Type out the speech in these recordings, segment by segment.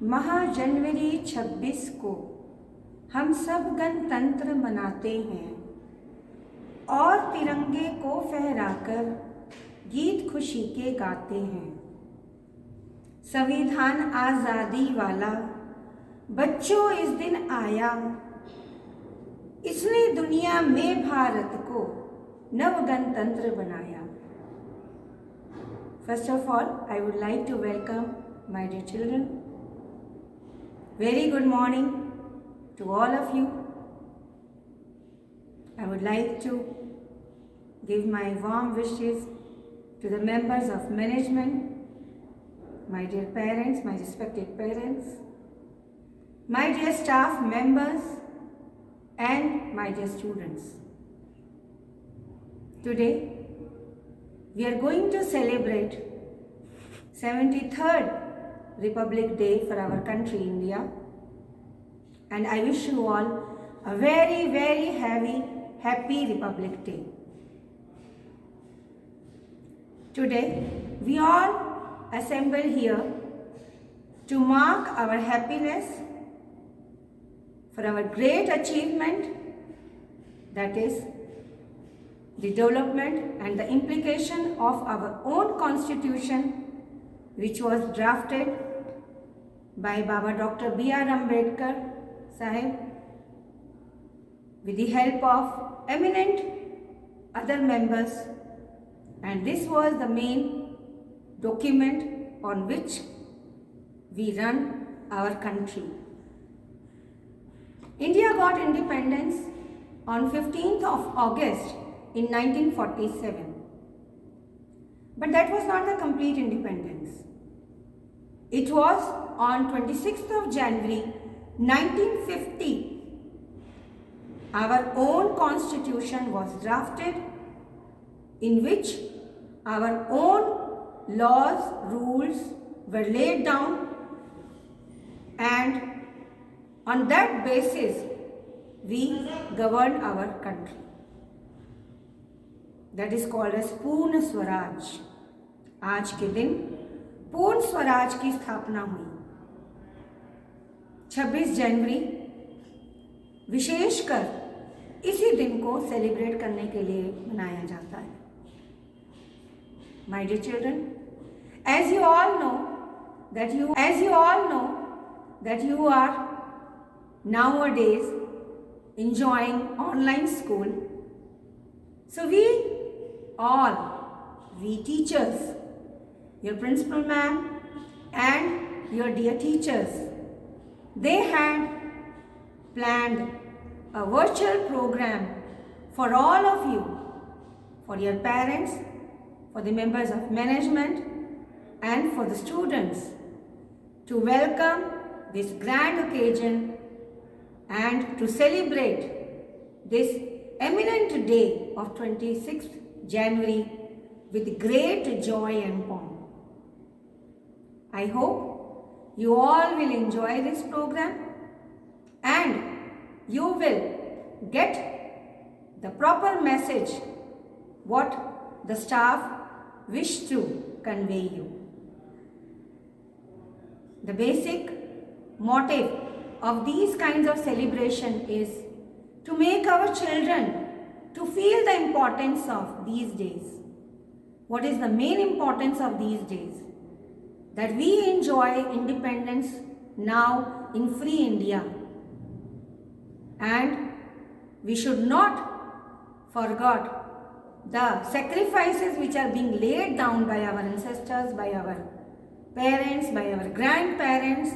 जनवरी 26 को हम सब गणतंत्र मनाते हैं और तिरंगे को फहराकर गीत खुशी के गाते हैं। संविधान आज़ादी वाला बच्चों इस दिन आया, इसने दुनिया में भारत को नव गणतंत्र बनाया। First of all, I would like to welcome my dear children. Very good morning to all of you. I would like to give my warm wishes to the members of management, my dear parents, my respected parents, my dear staff members, and my dear students. Today, we are going to celebrate 73rd Republic Day for our country, India. And I wish you all a very, very happy Republic Day. Today, we all assemble here to mark our happiness for our great achievement, that is the development and the implication of our own constitution, which was drafted by Baba Dr. B.R. Ambedkar Sahib with the help of eminent other members, and this was the main document on which we run our country. India got independence on 15th of August in 1947. But that was not the complete independence. It was on 26th of January 1950. Our own constitution was drafted, in which our own laws, rules were laid down, and on that basis we governed our country. That is called as पूर्ण स्वराज। आज के दिन पूर्ण स्वराज की स्थापना हुई। 26 जनवरी विशेषकर इसी दिन को सेलिब्रेट करने के लिए मनाया जाता है। My dear children, as you all know that you are nowadays enjoying online school, so we teachers, your principal ma'am and your dear teachers, they had planned a virtual program for all of you, for your parents, for the members of management and for the students, to welcome this grand occasion and to celebrate this eminent day of 26th January with great joy and pomp. I hope you all will enjoy this program and you will get the proper message what the staff wish to convey you. The basic motive of these kinds of celebration is to make our children to feel the importance of these days. What is the main importance of these days? That we enjoy independence now in free India, and we should not forget the sacrifices which are being laid down by our ancestors, by our parents, by our grandparents,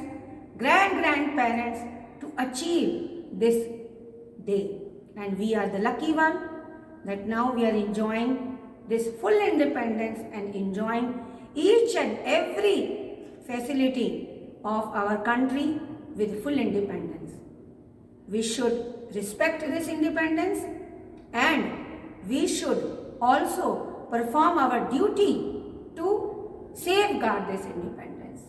grandparents to achieve this day. And we are the lucky one that now we are enjoying this full independence and enjoying each and every facility of our country with full independence. We should respect this independence and we should also perform our duty to safeguard this independence.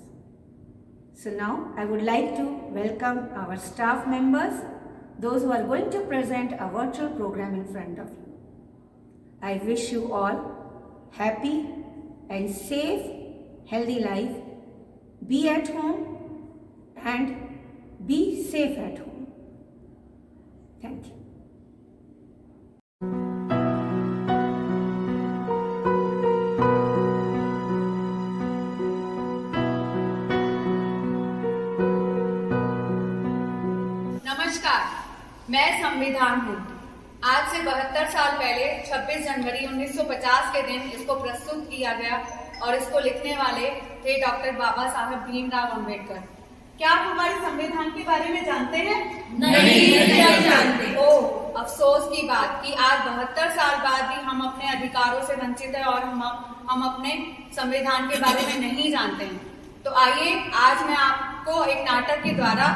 So now I would like to welcome our staff members, those who are going to present a virtual program in front of you. I wish you all happy and safe, healthy life. Be at home and be safe at home. Thank you. नमस्कार, मैं संविधान हूँ। आज से 72 साल पहले 26 जनवरी 1950 के दिन इसको प्रस्तुत किया गया और इसको लिखने वाले थे डॉक्टर बाबा साहब भीमराव अंबेडकर। क्या आप हमारे संविधान के बारे में जानते हैं? नहीं जानते। ओह, अफसोस की बात कि आज 72 साल बाद भी हम अपने अधिकारों से वंचित हैं और हम अपने संविधान के बारे में नहीं जानते हैं। तो आइए आज मैं आपको एक नाटक के द्वारा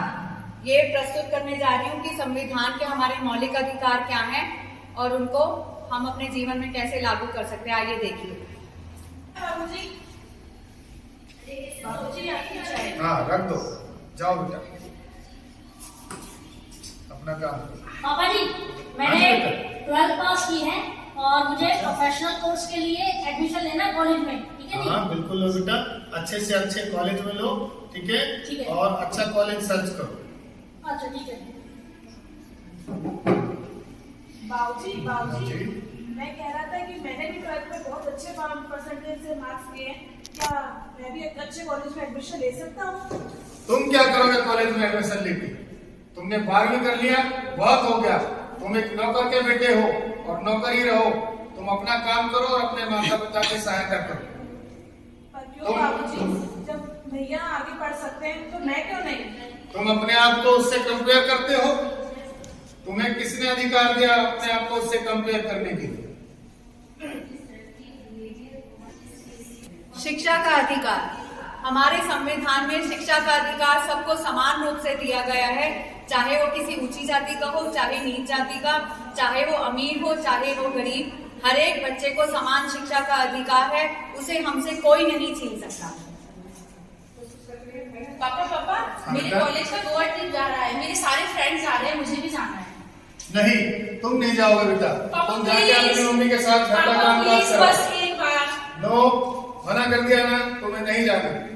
ये प्रस्तुत करने जा रही हूँ कि संविधान के हमारे मौलिक अधिकार क्या हैं और उनको हम अपने जीवन में कैसे लागू कर सकते हैं। आइए देखिए। हाँ, रख दो, जाओ बेटा अपना काम। पापा जी, मैंने 12th पास की है और मुझे प्रोफेशनल कोर्स के लिए एडमिशन लेना है कॉलेज में, ठीक है जी? हाँ बिल्कुल लो बेटा, अच्छे से अच्छे कॉलेज में लो, ठीक है? ठीक है। और अच्छा कॉलेज सर्च करो। अच्छा ठीक है। बाबूजी, मैं कह रहा था कि मैंने भी 12th में बहुत अच्छे परसेंटेज से मार्क्स लिए हैं। क्या मैं भी एक अच्छे कॉलेज में एडमिशन ले सकता हूँ? तुम क्या करोगे कॉलेज में एडमिशन लेके? तुमने 12वीं कर लिया, बहुत हो गया। तुम एक नौकर के बेटे हो और नौकर ही रहो। तुम अपना काम करो और अपने माता पिता की सहायता करो। पर क्यों बाबूजी, जब भैया आगे पढ़ सकते हैं तो मैं क्यों नहीं? तुम अपने आप को उससे कंपेयर करते हो? तुम्हें किसने अधिकार दिया अपने आप को उससे कंपेयर करने के लिए? शिक्षा का अधिकार। हमारे संविधान में शिक्षा का अधिकार सबको समान रूप से दिया गया है, चाहे वो किसी ऊंची जाति का हो, चाहे नीच जाति का, चाहे वो अमीर हो, चाहे वो गरीब। हर एक बच्चे को समान शिक्षा का अधिकार है, उसे हमसे कोई नहीं छीन सकता। पापा, मेरे कॉलेज का गोवा ट्रिप जा रहा है, मेरे सारे फ्रेंड्स आ रहे हैं, मुझे भी जाना है। नहीं, तुम नहीं जाओगे बेटा। तुम जाके अपनी मम्मी के साथ घर का काम काज करो। बस एक बार। नो, मना कर दिया ना, तुम्हें नहीं जाना।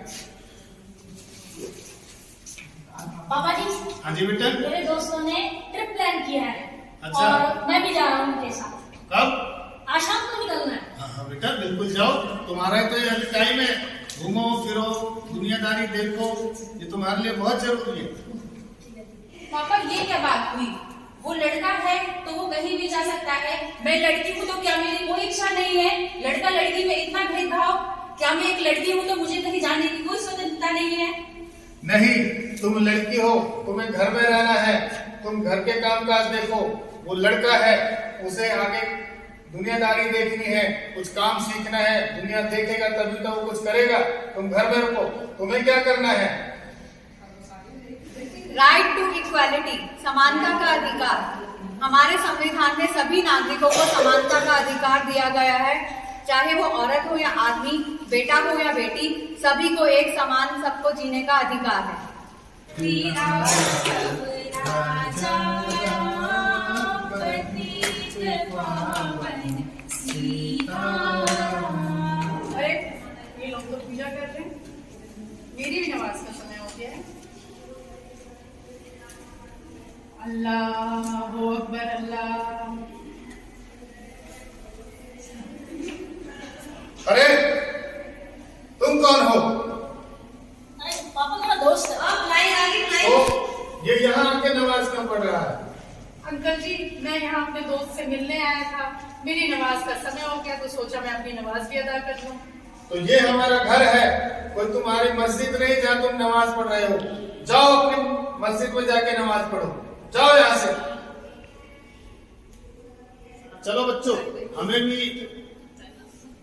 पापा जी, हाँ जी बेटा। मेरे दोस्तों ने ट्रिप प्लान किया है। अच्छा। और मैं भी जा रहा हूँ उनके साथ। कब? आज शाम को निकलना है। हाँ बेटा, बिल्कुल जाओ। तुम्हारा तो ये अभी टाइम है, घूमो फिरो, दुनियादारी देखो, ये तुम्हारे लिए बहुत जरूरी है। पापा, ये क्या बात हुई? वो लड़का है तो वो कहीं भी जा सकता है, मैं लड़की हूँ तो क्या मेरी कोई इच्छा नहीं है? लड़का लड़की में इतना भेदभाव? क्या मैं एक लड़की हूँ तो मुझे कहीं जाने की कोई स्वतंत्रता नहीं है? नहीं, तुम लड़की हो, तुम्हें घर में रहना है, तुम घर के काम काज देखो। वो लड़का है, उसे आगे दुनियादारी देखनी है, कुछ काम सीखना है, दुनिया देखेगा तभी तो वो कुछ करेगा। तुम घर में रुको, तुम्हें क्या करना है? राइट टू इक्वालिटी, समानता का अधिकार। हमारे संविधान में सभी नागरिकों को समानता का अधिकार दिया गया है, चाहे वो औरत हो या आदमी, बेटा हो या बेटी, सभी को एक समान सबको जीने का अधिकार है। अरे ये लोग तो पूजा कर रहे हैं, मेरी भी नमाज का समय हो गया है। अल्लाहु अकबर, अल्लाह। अरे तुम कौन हो? अरे पापा, मेरा दोस्त है। तो ये यहाँ आके नमाज क्यों पढ़ रहा है? अंकल जी, मैं यहाँ अपने दोस्त से मिलने आया था, मेरी नमाज का समय हो गया तो सोचा मैं अपनी नमाज भी अदा कर लूं। तो ये हमारा घर है, कोई तुम्हारी मस्जिद नहीं जहाँ तुम नमाज पढ़ रहे हो। जाओ अपनी मस्जिद में जाके नमाज पढ़ो, जाओ यहाँ से। चलो बच्चों, हमें भी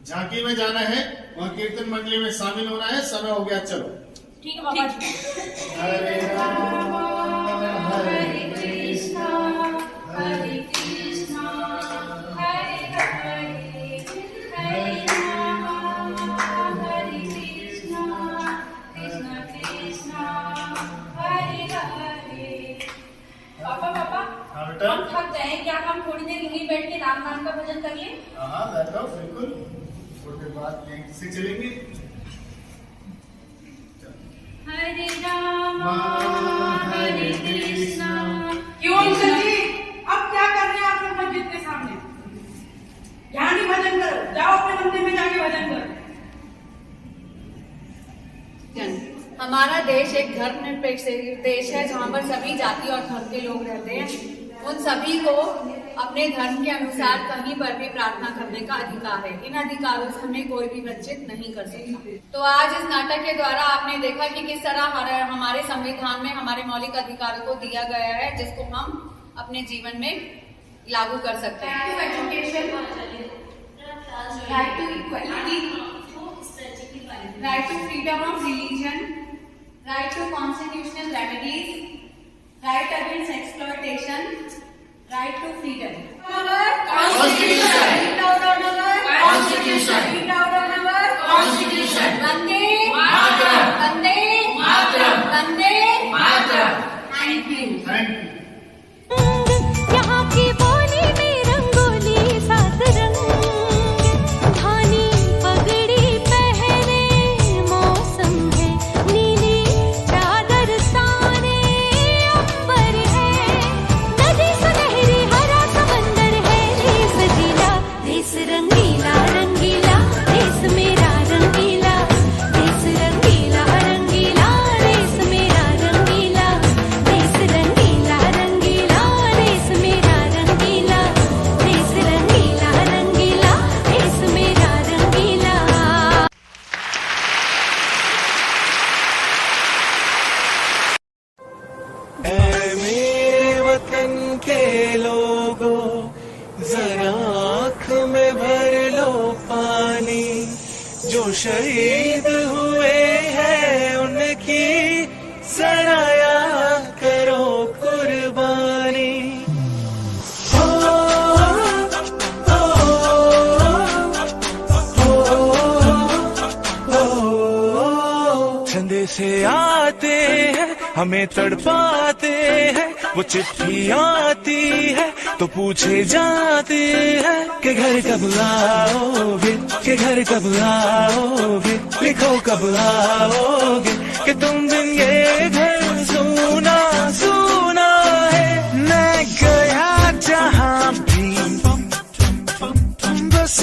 झांकी में जाना है, वहाँ कीर्तन मंडली में शामिल होना है, समय हो गया। चलो ठीक है पापा जी। हरे राम हरे कृष्णा हरे कृष्णा हरे हरे हरे राम हरे कृष्णा कृष्णा कृष्णा हरे हरे। पापा, हाँ बेटा। हम थक गए, क्या हम थोड़ी देर यहीं बैठ के राम नाम का भजन कर लें? हाँ बैठो, बिल्कुल। थोड़ी देर बाद यहीं से चलेंगे। हरे राम जाओ अपने मंदिर में जाके भजन करो। हमारा देश एक धर्मनिरपेक्ष देश है जहाँ पर सभी जाति और धर्म के लोग रहते हैं। उन सभी को अपने धर्म के अनुसार कहीं पर भी प्रार्थना करने का अधिकार है। इन अधिकारों से हमें कोई भी वंचित नहीं कर सकता। तो आज इस नाटक के द्वारा आपने देखा कि किस तरह हमारे संविधान में हमारे मौलिक अधिकारों को दिया गया है, जिसको हम अपने जीवन में लागू कर सकते हैं। Right to equality, right to freedom of religion, right to constitutional remedies, right against exploitation, right to freedom. Constitution. Read out on our Constitution. Read out on our Constitution. Vande Mataram. Vande Mataram. Vande Mataram. Thank you. Thank you. यहाँ की बोली में रंगोली सात रंग, धानी पगड़ी पहने मौसम है, नीली चादर ताने अंबर है, नदी सुनहरी हरा समंदर है, देश जिला देश रंगीला रंगीला, देश मेरा रंगीला, देश रंगीला रंगीला, देश मेरा रंगीला, देश रंगीला रंगीला, देश मेरा रंगीला, देश रंगीला रंगीला, देश मेरा रंगीला। ऐ मेरे वतन के लोगों, जरा आँख में भर लो पानी, जो शहीद हुए हैं उनकी सराया करो कुर्बानी। हो, हो, हो, छंदे से आते हैं हमें तड़पाते हैं, वो चिट्ठी आती है तो पूछे जाते हैं कि घर कब आओगे, कि घर कब आओगे, लिखो कब आओगे, कि तुम दिन ये घर सुना सुना है। मैं गया जहाँ भी बस